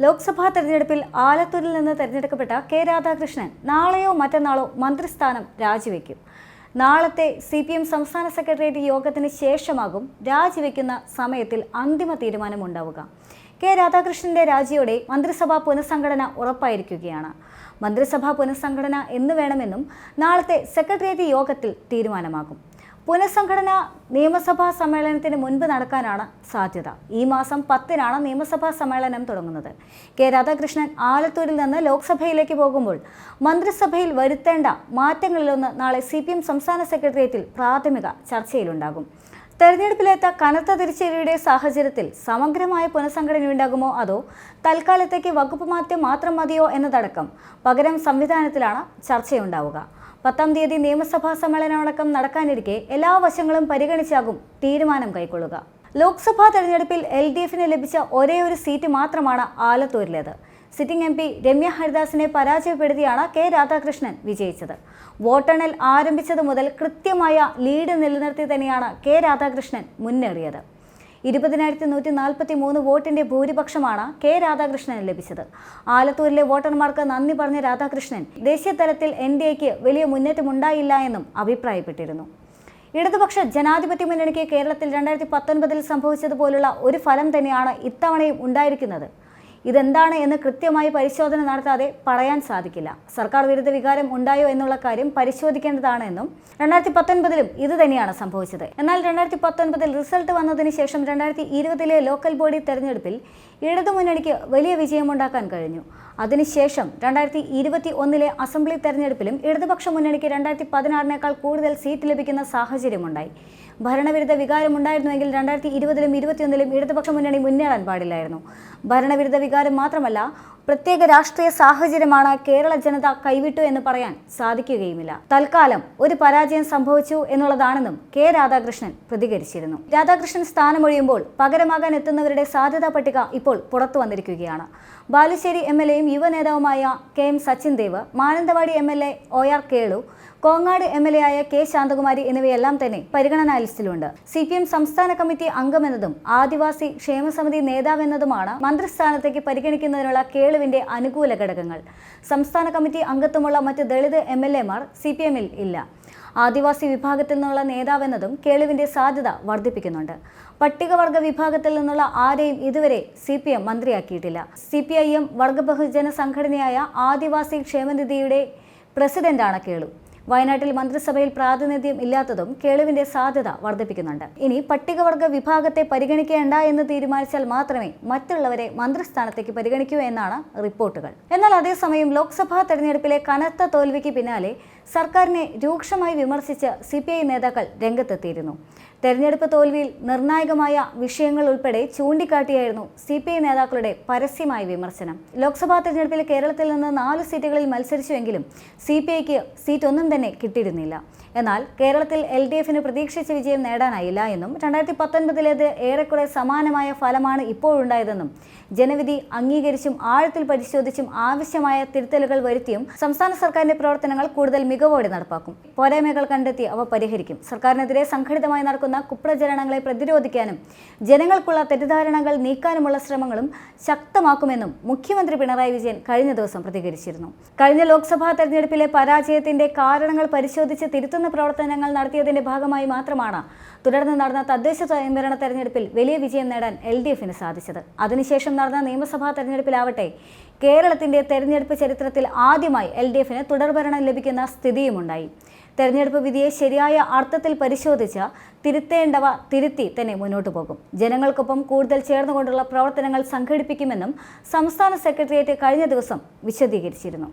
ലോക്സഭാ തെരഞ്ഞെടുപ്പിൽ ആലത്തൂരിൽ നിന്ന് തെരഞ്ഞെടുക്കപ്പെട്ട കെ രാധാകൃഷ്ണൻ നാളെയോ മറ്റന്നാളോ മന്ത്രിസ്ഥാനം രാജിവെക്കും. നാളത്തെ CPM സംസ്ഥാന സെക്രട്ടേറിയറ്റ് യോഗത്തിന് ശേഷമാകും രാജിവെക്കുന്ന സമയത്തിൽ അന്തിമ തീരുമാനമുണ്ടാവുക. കെ രാധാകൃഷ്ണന്റെ രാജിയോടെ മന്ത്രിസഭാ പുനഃസംഘടന ഉറപ്പായിരിക്കുകയാണ്. മന്ത്രിസഭാ പുനഃസംഘടന എന്ന് വേണമെന്നും നാളത്തെ സെക്രട്ടേറിയറ്റ് യോഗത്തിൽ തീരുമാനമാകും. പുനഃസംഘടന നിയമസഭാ സമ്മേളനത്തിന് മുൻപ് നടക്കാനാണ് സാധ്യത. ഈ മാസം 10-നാണ് നിയമസഭാ സമ്മേളനം തുടങ്ങുന്നത്. കെ രാധാകൃഷ്ണൻ ആലത്തൂരിൽ നിന്ന് ലോക്സഭയിലേക്ക് പോകുമ്പോൾ മന്ത്രിസഭയിൽ വരുത്തേണ്ട മാറ്റങ്ങളിലൊന്ന് നാളെ CPM സംസ്ഥാന സെക്രട്ടേറിയറ്റിൽ പ്രാഥമിക ചർച്ചയിലുണ്ടാകും. തെരഞ്ഞെടുപ്പിലേറ്റ കനത്ത തിരിച്ചടിയുടെ സാഹചര്യത്തിൽ സമഗ്രമായ പുനഃസംഘടനയുണ്ടാകുമോ അതോ തൽക്കാലത്തേക്ക് വകുപ്പ് മാറ്റം മാത്രം മതിയോ എന്നതടക്കം പകരം സംവിധാനത്തിലാണ് ചർച്ചയുണ്ടാവുക. 10-ാം തീയതി നിയമസഭാ സമ്മേളനമടക്കം നടക്കാനിരിക്കെ എല്ലാ വശങ്ങളും പരിഗണിച്ചാകും തീരുമാനം കൈക്കൊള്ളുക. ലോക്സഭാ തെരഞ്ഞെടുപ്പിൽ LDFന് ലഭിച്ച ഒരേയൊരു സീറ്റ് മാത്രമാണ് ആലത്തൂരിലേത്. സിറ്റിംഗ് MP രമ്യ ഹരിദാസിനെ പരാജയപ്പെടുത്തിയാണ് കെ രാധാകൃഷ്ണൻ വിജയിച്ചത്. വോട്ടെണ്ണൽ ആരംഭിച്ചത് മുതൽ കൃത്യമായ ലീഡ് നിലനിർത്തി തന്നെയാണ് കെ രാധാകൃഷ്ണൻ മുന്നേറിയത്. 20,143 വോട്ടിന്റെ ഭൂരിപക്ഷമാണ് കെ രാധാകൃഷ്ണന് ലഭിച്ചത്. ആലത്തൂരിലെ വോട്ടർമാർക്ക് നന്ദി പറഞ്ഞ രാധാകൃഷ്ണൻ ദേശീയ തലത്തിൽ NDAക്ക് വലിയ മുന്നേറ്റമുണ്ടായില്ല എന്നും അഭിപ്രായപ്പെട്ടിരുന്നു. ഇടതുപക്ഷ ജനാധിപത്യ മുന്നണിക്ക് കേരളത്തിൽ 2019 സംഭവിച്ചതുപോലുള്ള ഒരു ഫലം തന്നെയാണ് ഇത്തവണയും ഉണ്ടായിരിക്കുന്നത്. ഇതെന്താണ് എന്ന് കൃത്യമായി പരിശോധന നടത്താതെ പറയാൻ സാധിക്കില്ല. സർക്കാർ വിരുദ്ധ വികാരം ഉണ്ടായോ എന്നുള്ള കാര്യം പരിശോധിക്കേണ്ടതാണ് എന്നും 2019-ലും ഇത് തന്നെയാണ് സംഭവിച്ചത്. എന്നാൽ 2019 റിസൾട്ട് വന്നതിന് ശേഷം 2020-ലെ ലോക്കൽ ബോഡി തെരഞ്ഞെടുപ്പിൽ ഇടതുമുന്നണിക്ക് വലിയ വിജയമുണ്ടാക്കാൻ കഴിഞ്ഞു. അതിനുശേഷം 2021-ലെ അസംബ്ലി തെരഞ്ഞെടുപ്പിലും ഇടതുപക്ഷ മുന്നണിക്ക് 2016-നേക്കാൾ കൂടുതൽ സീറ്റ് ലഭിക്കുന്ന സാഹചര്യമുണ്ടായി. ഭരണവിരുദ്ധ വികാരമുണ്ടായിരുന്നുവെങ്കിൽ 2020-ലും 2021-ലും ഇടതുപക്ഷ മുന്നണി മുന്നേറാൻ പാടില്ലായിരുന്നു. ഭരണവിരുദ്ധ വികാരം മാത്രമല്ല, പ്രത്യേക രാഷ്ട്രീയ സാഹചര്യമാണ് കേരള ജനത കൈവിട്ടു എന്ന് പറയാൻ സാധിക്കുകയുമില്ല. തൽക്കാലം ഒരു പരാജയം സംഭവിച്ചു എന്നുള്ളതാണെന്നും കെ രാധാകൃഷ്ണൻ പ്രതികരിച്ചിരുന്നു. രാധാകൃഷ്ണൻ സ്ഥാനമൊഴിയുമ്പോൾ പകരമാകാൻ എത്തുന്നവരുടെ സാധ്യതാ പട്ടിക ഇപ്പോൾ പുറത്തു വന്നിരിക്കുകയാണ്. Balussery MLAയും യുവനേതാവുമായ KM Sachin Dev, Mananthavady MLA OR Kelu, Kongad MLA ആയ K ശാന്തകുമാരി എന്നിവയെല്ലാം തന്നെ പരിഗണനാ ലിസ്റ്റിലുണ്ട്. CPM സംസ്ഥാന കമ്മിറ്റി അംഗമെന്നതും ആദിവാസി ക്ഷേമസമിതി നേതാവെന്നതുമാണ് മന്ത്രിസ്ഥാനത്തേക്ക് പരിഗണിക്കുന്നതിനുള്ള കേളുവിന്റെ അനുകൂല ഘടകങ്ങൾ. സംസ്ഥാന കമ്മിറ്റി അംഗത്വമുള്ള മറ്റ് ദളിത് MLAമാർ CPMൽ ഇല്ല. ആദിവാസി വിഭാഗത്തിൽ നിന്നുള്ള നേതാവെന്നതും കേളുവിന്റെ സാധ്യത വർദ്ധിപ്പിക്കുന്നുണ്ട്. പട്ടികവർഗ വിഭാഗത്തിൽ നിന്നുള്ള ആരെയും ഇതുവരെ CPM മന്ത്രിയാക്കിയിട്ടില്ല. CPIM വർഗ ബഹുജന സംഘടനയായ ആദിവാസി ക്ഷേമനിധിയുടെ പ്രസിഡന്റാണ് കേളു. വയനാട്ടിൽ മന്ത്രിസഭയിൽ പ്രാതിനിധ്യം ഇല്ലാത്തതും കേളുവിന്റെ സാധ്യത വർദ്ധിപ്പിക്കുന്നുണ്ട്. ഇനി പട്ടികവർഗ വിഭാഗത്തെ പരിഗണിക്കേണ്ട എന്ന് തീരുമാനിച്ചാൽ മാത്രമേ മറ്റുള്ളവരെ മന്ത്രിസ്ഥാനത്തേക്ക് പരിഗണിക്കൂ എന്നാണ് റിപ്പോർട്ടുകൾ. എന്നാൽ അതേസമയം ലോക്സഭാ തെരഞ്ഞെടുപ്പിലെ കനത്ത തോൽവിക്ക് പിന്നാലെ സർക്കാരിനെ രൂക്ഷമായി വിമർശിച്ച് CPI നേതാക്കൾ രംഗത്തെത്തിയിരുന്നു. തെരഞ്ഞെടുപ്പ് തോൽവിയിൽ നിർണായകമായ വിഷയങ്ങൾ ഉൾപ്പെടെ ചൂണ്ടിക്കാട്ടിയായിരുന്നു CPI നേതാക്കളുടെ പരസ്യമായ വിമർശനം. ലോക്സഭാ തെരഞ്ഞെടുപ്പിൽ കേരളത്തിൽ നിന്ന് 4 സീറ്റുകളിൽ മത്സരിച്ചുവെങ്കിലും CPIക്ക് സീറ്റ് ഒന്നും തന്നെ കിട്ടിയിരുന്നില്ല. എന്നാൽ കേരളത്തിൽ LDFന് പ്രതീക്ഷിച്ച വിജയം നേടാനായില്ല എന്നും 2019-ലേത് ഏറെക്കുറെ സമാനമായ ഫലമാണ് ഇപ്പോഴുണ്ടായതെന്നും ജനവിധി അംഗീകരിച്ചും ആഴത്തിൽ പരിശോധിച്ചും ആവശ്യമായ തിരുത്തലുകൾ വരുത്തിയും സംസ്ഥാന സർക്കാരിന്റെ പ്രവർത്തനങ്ങൾ കൂടുതൽ മികവോടെ നടപ്പാക്കും. പോരായ്മകൾ കണ്ടെത്തി അവ പരിഹരിക്കും. സർക്കാരിനെതിരെ സംഘടിതമായി നടക്കുന്ന കുപ്രചരണങ്ങളെ പ്രതിരോധിക്കാനും ജനങ്ങൾക്കുള്ള തെറ്റിദ്ധാരണകൾ നീക്കാനുമുള്ള ശ്രമങ്ങളും ശക്തമാക്കുമെന്നും മുഖ്യമന്ത്രി പിണറായി വിജയൻ കഴിഞ്ഞ ദിവസം പ്രതികരിച്ചിരുന്നു. കഴിഞ്ഞ ലോക്സഭാ തെരഞ്ഞെടുപ്പിലെ പരാജയത്തിന്റെ കാരണങ്ങൾ പരിശോധിച്ച് തിരുത്തുന്ന പ്രവർത്തനങ്ങൾ നടത്തിയതിന്റെ ഭാഗമായി മാത്രമാണ് തുടർന്ന് നടന്ന തദ്ദേശ സ്വയംഭരണ തെരഞ്ഞെടുപ്പിൽ വലിയ വിജയം നേടാൻ LDFന് സാധിച്ചത്. അതിനുശേഷം നടന്ന നിയമസഭാ തെരഞ്ഞെടുപ്പിലാവട്ടെ കേരളത്തിന്റെ തെരഞ്ഞെടുപ്പ് ചരിത്രത്തിൽ ആദ്യമായി LDFന് തുടർഭരണം ലഭിക്കുന്ന സ്ഥിതിയുമുണ്ടായി. തെരഞ്ഞെടുപ്പ് വിധിയെ ശരിയായ അർത്ഥത്തിൽ പരിശോധിച്ച് തിരുത്തേണ്ടവ തിരുത്തി തന്നെ മുന്നോട്ടു പോകും. ജനങ്ങൾക്കൊപ്പം കൂടുതൽ ചേർന്നുകൊണ്ടുള്ള പ്രവർത്തനങ്ങൾ സംഘടിപ്പിക്കുമെന്നും സംസ്ഥാന സെക്രട്ടേറിയറ്റ് കഴിഞ്ഞ ദിവസം വിശദീകരിച്ചിരുന്നു.